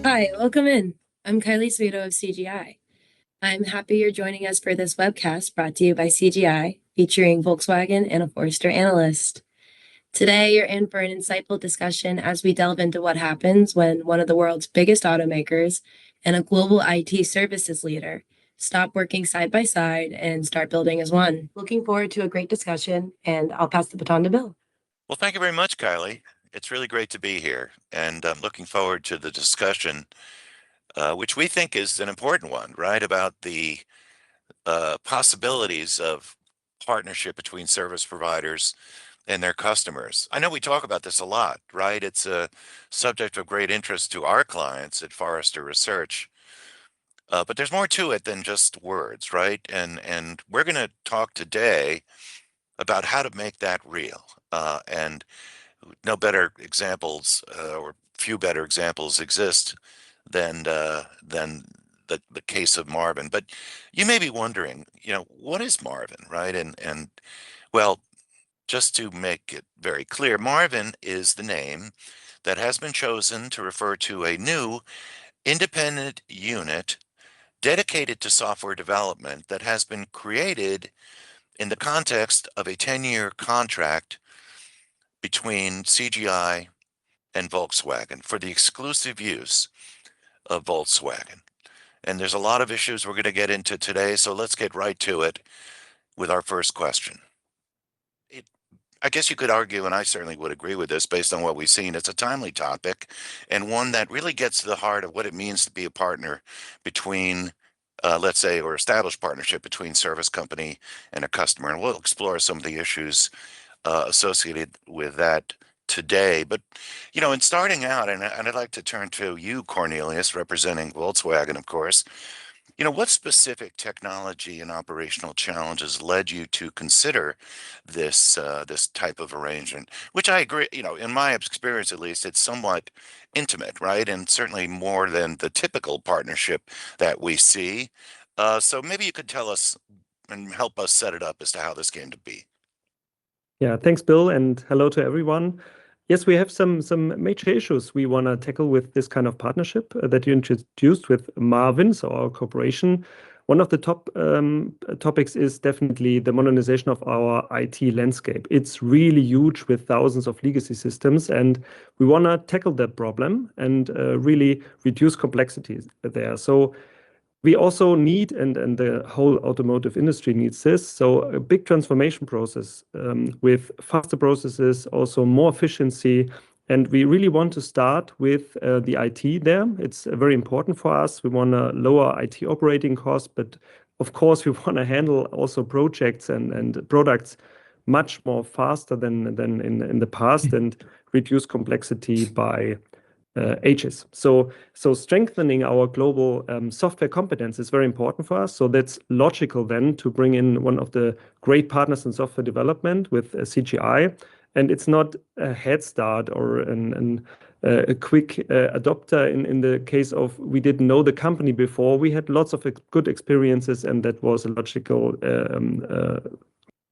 Hi, welcome in. I'm Kylie Sweeto of CGI. I'm happy you're joining us for this webcast brought to you by CGI, featuring Volkswagen and a Forrester analyst. Today, you're in for an insightful discussion as we delve into what happens when one of the world's biggest automakers and a global IT services leader stop working side by side and start building as one. Looking forward to a great discussion, and I'll pass the baton to Bill. Well, thank you very much, Kylie. It's really great to be here, and I'm looking forward to the discussion, which we think is an important one, right? About the possibilities of partnership between service providers and their customers. I know we talk about this a lot, right? It's a subject of great interest to our clients at Forrester Research, but there's more to it than just words, right? And we're going to talk today about how to make that real, and no better examples, or few better examples exist than the case of Marvin. But you may be wondering, what is Marvin, right? And well, just to make it very clear, Marvin is the name that has been chosen to refer to a new independent unit dedicated to software development that has been created in the context of a 10-year contract between CGI and Volkswagen for the exclusive use of Volkswagen. And there's a lot of issues we're going to get into today, so let's get right to it with our first question. I guess you could argue, and I certainly would agree with this based on what we've seen, it's a timely topic and one that really gets to the heart of what it means to be a partner between, let's say, or established partnership between service company and a customer. And we'll explore some of the issues associated with that today. But, in starting out, and I'd like to turn to you, Cornelius, representing Volkswagen, of course. What specific technology and operational challenges led you to consider this type of arrangement? Which I agree, in my experience at least, it's somewhat intimate, right? And certainly more than the typical partnership that we see. So maybe you could tell us and help us set it up as to how this came to be. Yeah, thanks, Bill, and hello to everyone. Yes, we have some major issues we want to tackle with this kind of partnership that you introduced with Marvin, so our corporation. One of the top topics is definitely the modernization of our IT landscape. It's really huge with thousands of legacy systems, and we want to tackle that problem and really reduce complexities there. So we also need, and the whole automotive industry needs this, so a big transformation process with faster processes, also more efficiency. And we really want to start with the IT there. It's very important for us. We want to lower IT operating costs, but of course, we want to handle also projects and products much more faster than in the past and reduce complexity by ages. So strengthening our global software competence is very important for us. So that's logical then to bring in one of the great partners in software development with CGI. And it's not a head start or a quick adopter in the case of we didn't know the company before. We had lots of good experiences, and that was a logical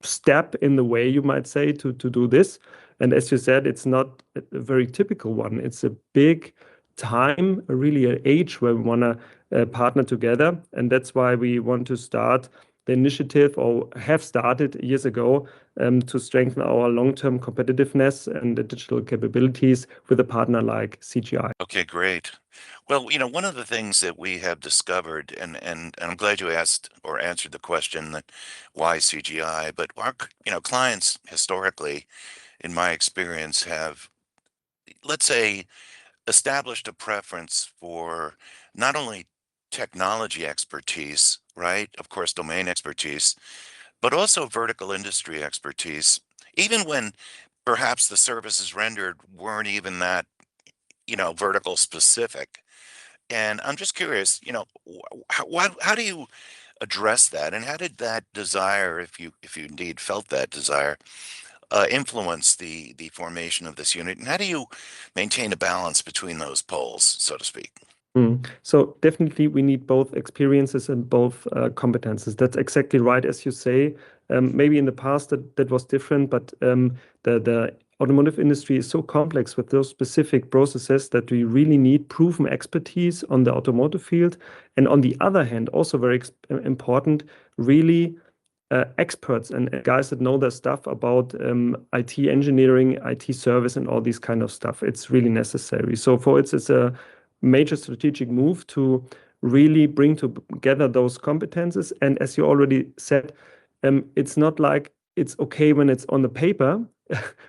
step in the way, you might say, to do this. And as you said, it's not a very typical one. It's a big time, really an age where we want to partner together. And that's why we want to start the initiative, or have started years ago, to strengthen our long-term competitiveness and the digital capabilities with a partner like CGI. Okay, great. Well, one of the things that we have discovered, and I'm glad you asked or answered the question that why CGI, but our clients historically, in my experience, have, let's say, established a preference for not only technology expertise, right? Of course, domain expertise, but also vertical industry expertise, even when perhaps the services rendered weren't even that, vertical specific. And I'm just curious, how do you address that? And how did that desire, if you indeed felt that desire, influence the formation of this unit? And how do you maintain a balance between those poles, so to speak? So definitely we need both experiences and both competences. That's exactly right, as you say. Maybe in the past that was different, but the automotive industry is so complex with those specific processes that we really need proven expertise on the automotive field. And on the other hand, also very important, really experts and guys that know their stuff about IT engineering, IT service, and all these kind of stuff. It's really necessary. So for it's a major strategic move to really bring together those competences. And as you already said, it's not like it's okay when it's on the paper.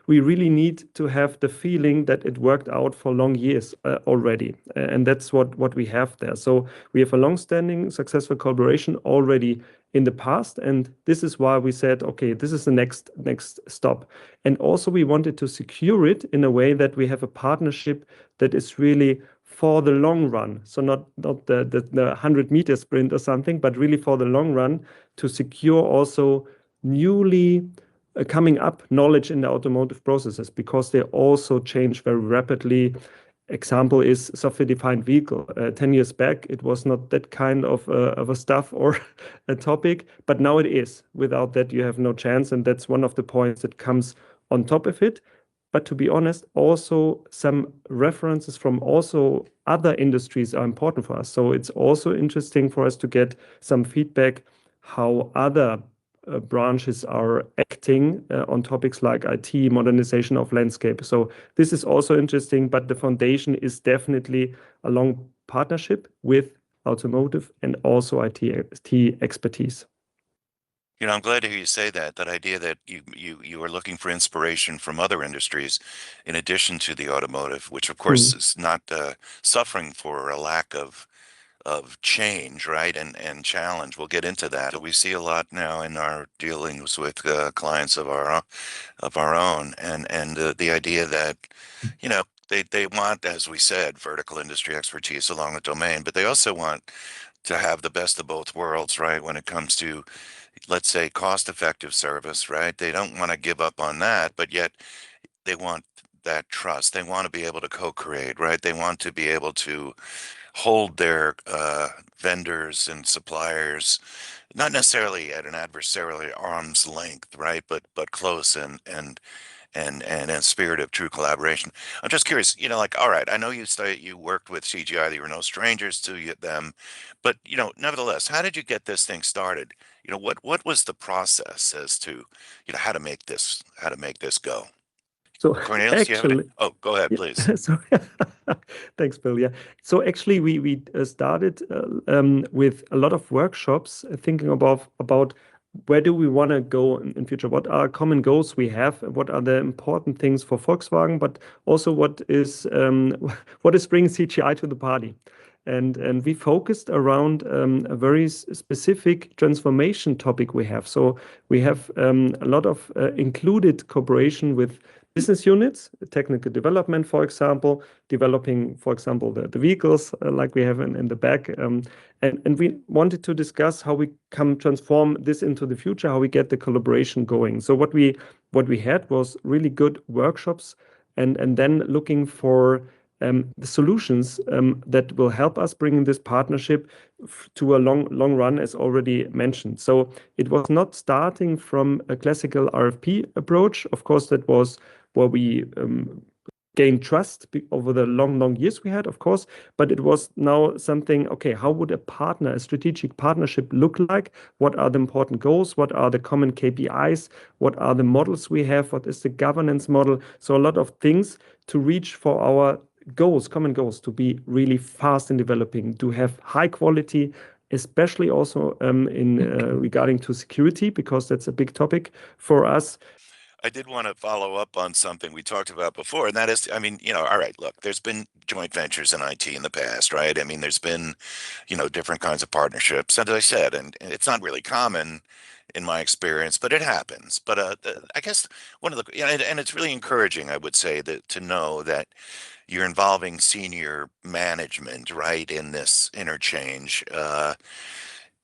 We really need to have the feeling that it worked out for long years already. And that's what we have there. So we have a long-standing successful collaboration already in the past. And this is why we said, okay, this is the next stop. And also we wanted to secure it in a way that we have a partnership that is really for the long run. So not the 100-meter sprint or something, but really for the long run to secure also newly coming up knowledge in the automotive processes, because they also change very rapidly. Example is software-defined vehicle. 10 years back, it was not that kind of a stuff or a topic, but now it is. Without that, you have no chance, and that's one of the points that comes on top of it. But to be honest, also some references from also other industries are important for us. So it's also interesting for us to get some feedback how other branches are acting on topics like IT, modernization of landscape. So this is also interesting, but the foundation is definitely a long partnership with automotive and also IT expertise. You know, I'm glad to hear you say that, that idea that you are looking for inspiration from other industries in addition to the automotive, which of course is not suffering for a lack of change, right? And challenge. We'll get into that. We see a lot now in our dealings with clients of our own, and the idea that, you know, they want, as we said, vertical industry expertise along the domain, but they also want to have the best of both worlds, right? When it comes to, let's say, cost-effective service, right? They don't want to give up on that, but yet they want that trust. They want to be able to co-create, right? They want to be able to hold their vendors and suppliers, not necessarily at an adversarial arm's length, right? But close and a spirit of true collaboration. I'm just curious, you know, like, all right, I know you say you worked with CGI, that you were no strangers to them, but you know, nevertheless, how did you get this thing started? You know, what was the process as to, you know, how to make this go? So Cornelius, do you have actually, oh, go ahead, yeah. please. So thanks, Bill. Yeah. So actually, we started with a lot of workshops, thinking about where do we want to go in future? What are common goals we have? What are the important things for Volkswagen? But also, what is what is bringing CGI to the party? And we focused around a very specific transformation topic we have. So we have a lot of included cooperation with business units, technical development, for example, developing, for example, the vehicles like we have in the back. And we wanted to discuss how we can transform this into the future, how we get the collaboration going. So what we had was really good workshops, and then looking for the solutions that will help us bring this partnership to a long run, as already mentioned. So it was not starting from a classical RFP approach. Of course, that was where we gained trust over the long years we had, of course, but it was now something, okay, how would a strategic partnership look like? What are the important goals? What are the common KPIs? What are the models we have? What is the governance model? So a lot of things to reach for our goals, common goals, to be really fast in developing, to have high quality, especially also in regarding to security, because that's a big topic for us. I did want to follow up on something we talked about before, and that is, I mean, you know, all right, look, there's been joint ventures in IT in the past, right? I mean, there's been, you know, different kinds of partnerships, as I said, and it's not really common in my experience, but it happens. But I guess one of the, you know, and it's really encouraging, I would say, that to know that you're involving senior management, right, in this interchange,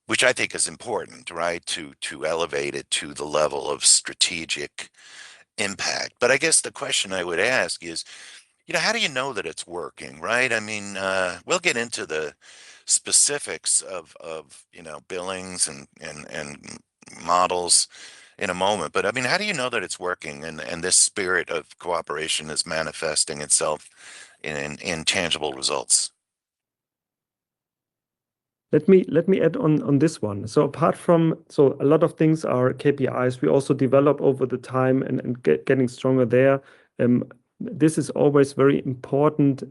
which I think is important, right, to elevate it to the level of strategic impact. But I guess the question I would ask is, you know, how do you know that it's working, right? I mean, we'll get into the specifics of you know, billings and models in a moment. But I mean, how do you know that it's working and this spirit of cooperation is manifesting itself in tangible results? Let me add on this one. So apart from, so a lot of things are KPIs. We also develop over the time and getting stronger there. This is always very important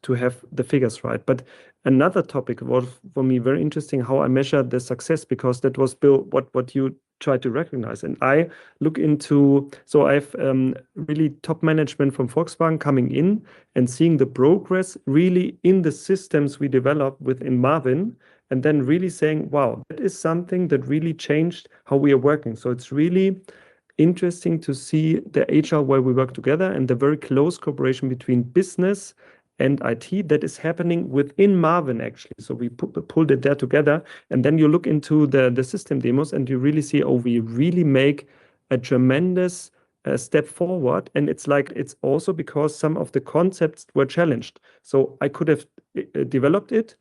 to have the figures right. But another topic was for me very interesting how I measure the success, because that was, Bill, what you try to recognize. And I look into, so I've really top management from Volkswagen coming in and seeing the progress really in the systems we develop within MARV1N, and then really saying, wow, that is something that really changed how we are working. So it's really interesting to see the HR where we work together and the very close cooperation between business and IT that is happening within MARV1N actually. So we pulled it there together, and then you look into the system demos and you really see, oh, we really make a tremendous step forward. And it's like, it's also because some of the concepts were challenged. So I could have developed it.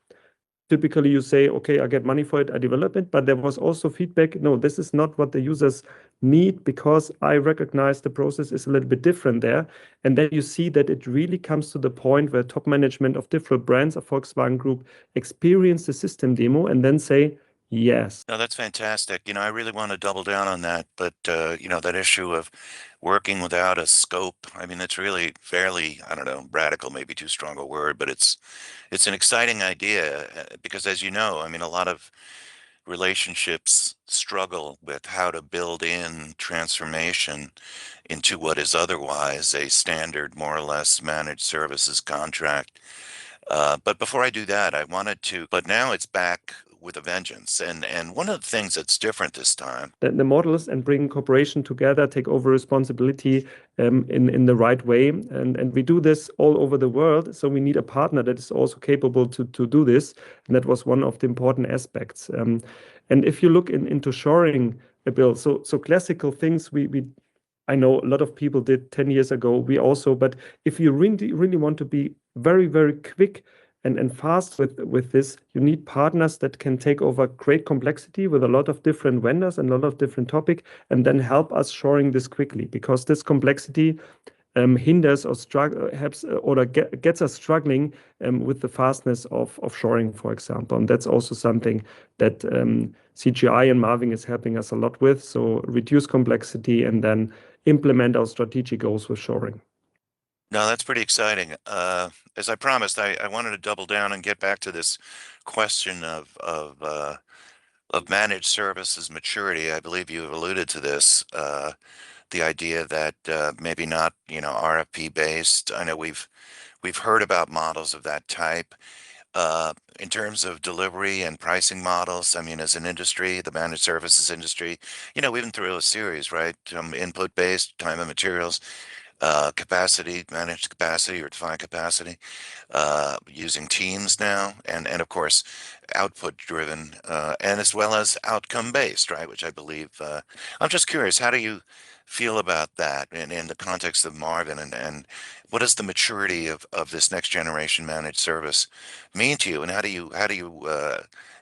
Typically, you say, okay, I get money for it, I develop it. But there was also feedback, no, this is not what the users need, because I recognize the process is a little bit different there. And then you see that it really comes to the point where top management of different brands of Volkswagen Group experience the system demo and then say, yes. No, that's fantastic. I really want to double down on that, but that issue of working without a scope, I mean, it's really fairly, I don't know, radical, maybe too strong a word, but it's an exciting idea because as you know, I mean, a lot of relationships struggle with how to build in transformation into what is otherwise a standard, more or less managed services contract. But before I do that, but now it's back with a vengeance. And one of the things that's different this time. The models and bring corporation together, take over responsibility in the right way. And we do this all over the world. So we need a partner that is also capable to do this. And that was one of the important aspects. And if you look into shoring, Bill, so classical things I know a lot of people did 10 years ago. We also, but if you really want to be very, very quick and fast with this, you need partners that can take over great complexity with a lot of different vendors and a lot of different topic, and then help us shoring this quickly, because this complexity hinders or helps or gets us struggling with the fastness of shoring, for example. And that's also something that CGI and MARV1N is helping us a lot with. So reduce complexity and then implement our strategic goals with shoring. No, that's pretty exciting. As I promised, I wanted to double down and get back to this question of managed services maturity. I believe you have alluded to this, the idea that maybe not, RFP based. I know we've heard about models of that type. In terms of delivery and pricing models, I mean, as an industry, the managed services industry, we've been through a series, right? Input based, time and materials, capacity, managed capacity or defined capacity, using teams now, and of course, output driven, and as well as outcome based, right? Which I believe, I'm just curious, how do you feel about that in the context of MARV1N, and what does the maturity of this next generation managed service mean to you, and how do you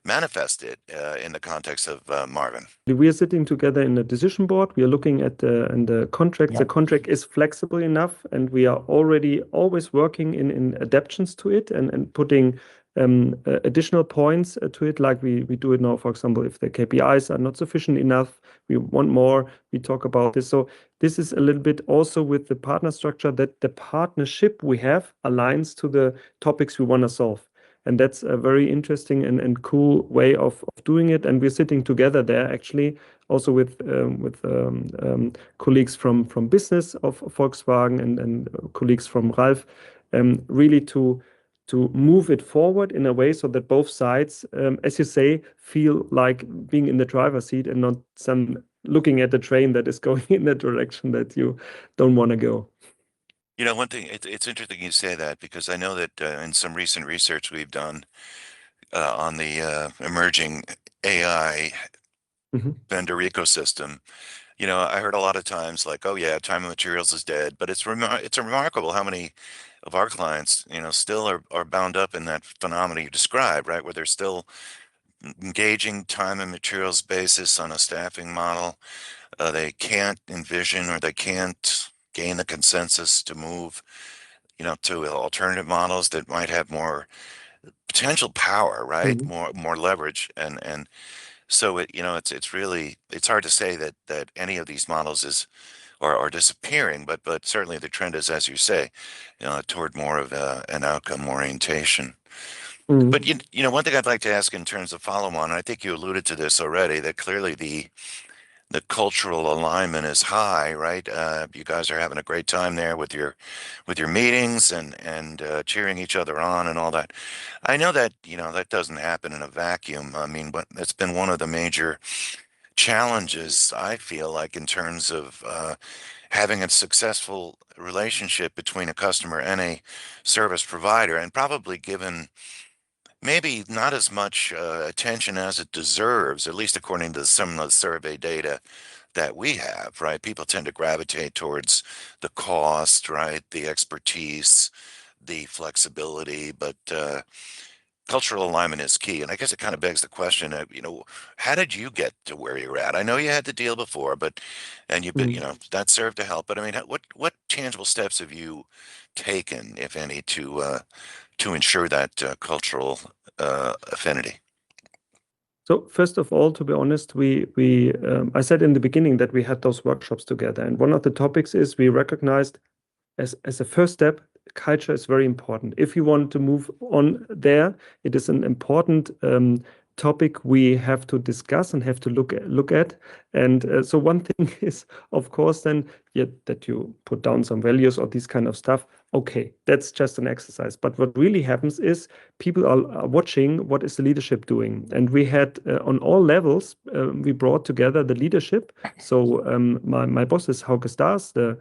manifest it in the context of MARV1N? We are sitting together in a decision board. We are looking at the contract. Yeah. The contract is flexible enough, and we are already always working in adaptations to it and putting additional points to it, like we do it now. For example, if the KPIs are not sufficient enough, we want more, we talk about this. So this is a little bit also with the partner structure, that the partnership we have aligns to the topics we want to solve. And that's a very interesting and cool way of doing it. And we're sitting together there actually also with colleagues from business of Volkswagen and colleagues from Ralph, really to move it forward in a way so that both sides, as you say, feel like being in the driver's seat and not some looking at the train that is going in the direction that you don't want to go. One thing, it's interesting you say that, because I know that in some recent research we've done on the emerging AI Mhm. vendor ecosystem, I heard a lot of times like, oh yeah, time and materials is dead, but it's remarkable how many of our clients, still are bound up in that phenomena you described, right? Where they're still engaging time and materials basis on a staffing model. they can't envision or they can't gain the consensus to move, to alternative models that might have more potential power, right? More leverage, and so it's really hard to say that any of these models are disappearing, but certainly the trend is, as you say, toward more of an outcome orientation. But one thing I'd like to ask in terms of follow-on, and I think you alluded to this already, that clearly the cultural alignment is high, right? You guys are having a great time there with your meetings and cheering each other on and all that. I know that that doesn't happen in a vacuum. I mean, but it's been one of the major challenges, I feel like, in terms of having a successful relationship between a customer and a service provider, and probably given maybe not as much attention as it deserves, at least according to some of the survey data that we have, right? People tend to gravitate towards the cost, right? The expertise, the flexibility, but cultural alignment is key. And I guess it kind of begs the question of, how did you get to where you're at? I know you had the deal before, and you've been, that served to help. But I mean, what tangible steps have you taken, if any, to ensure that cultural affinity? So first of all, to be honest, I said in the beginning that we had those workshops together, and one of the topics is we recognized as a first step, culture is very important. If you want to move on there, it is an important topic we have to discuss and have to look at. And so one thing is, of course, then that you put down some values or these kind of stuff. Okay, that's just an exercise. But what really happens is people are watching what is the leadership doing. And we had on all levels, we brought together the leadership. So my boss is Hauke Stars, the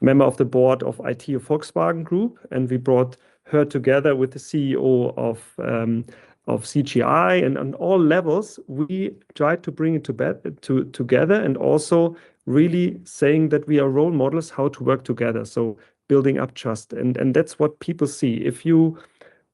member of the board of IT of Volkswagen Group, and we brought her together with the CEO of CGI, and on all levels we tried to bring it together, and also really saying that we are role models how to work together. So building up trust, and that's what people see. If you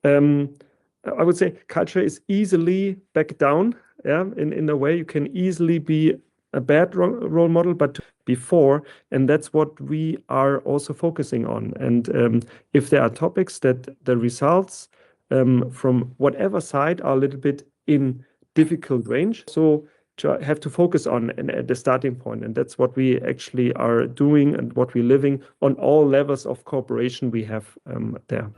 I would say culture is easily back down. Yeah, in a way you can easily be a bad role model, but before, and that's what we are also focusing on. And if there are topics that the results from whatever side are a little bit in difficult range, so have to focus on at the starting point, and that's what we actually are doing and what we're living on all levels of cooperation we have there.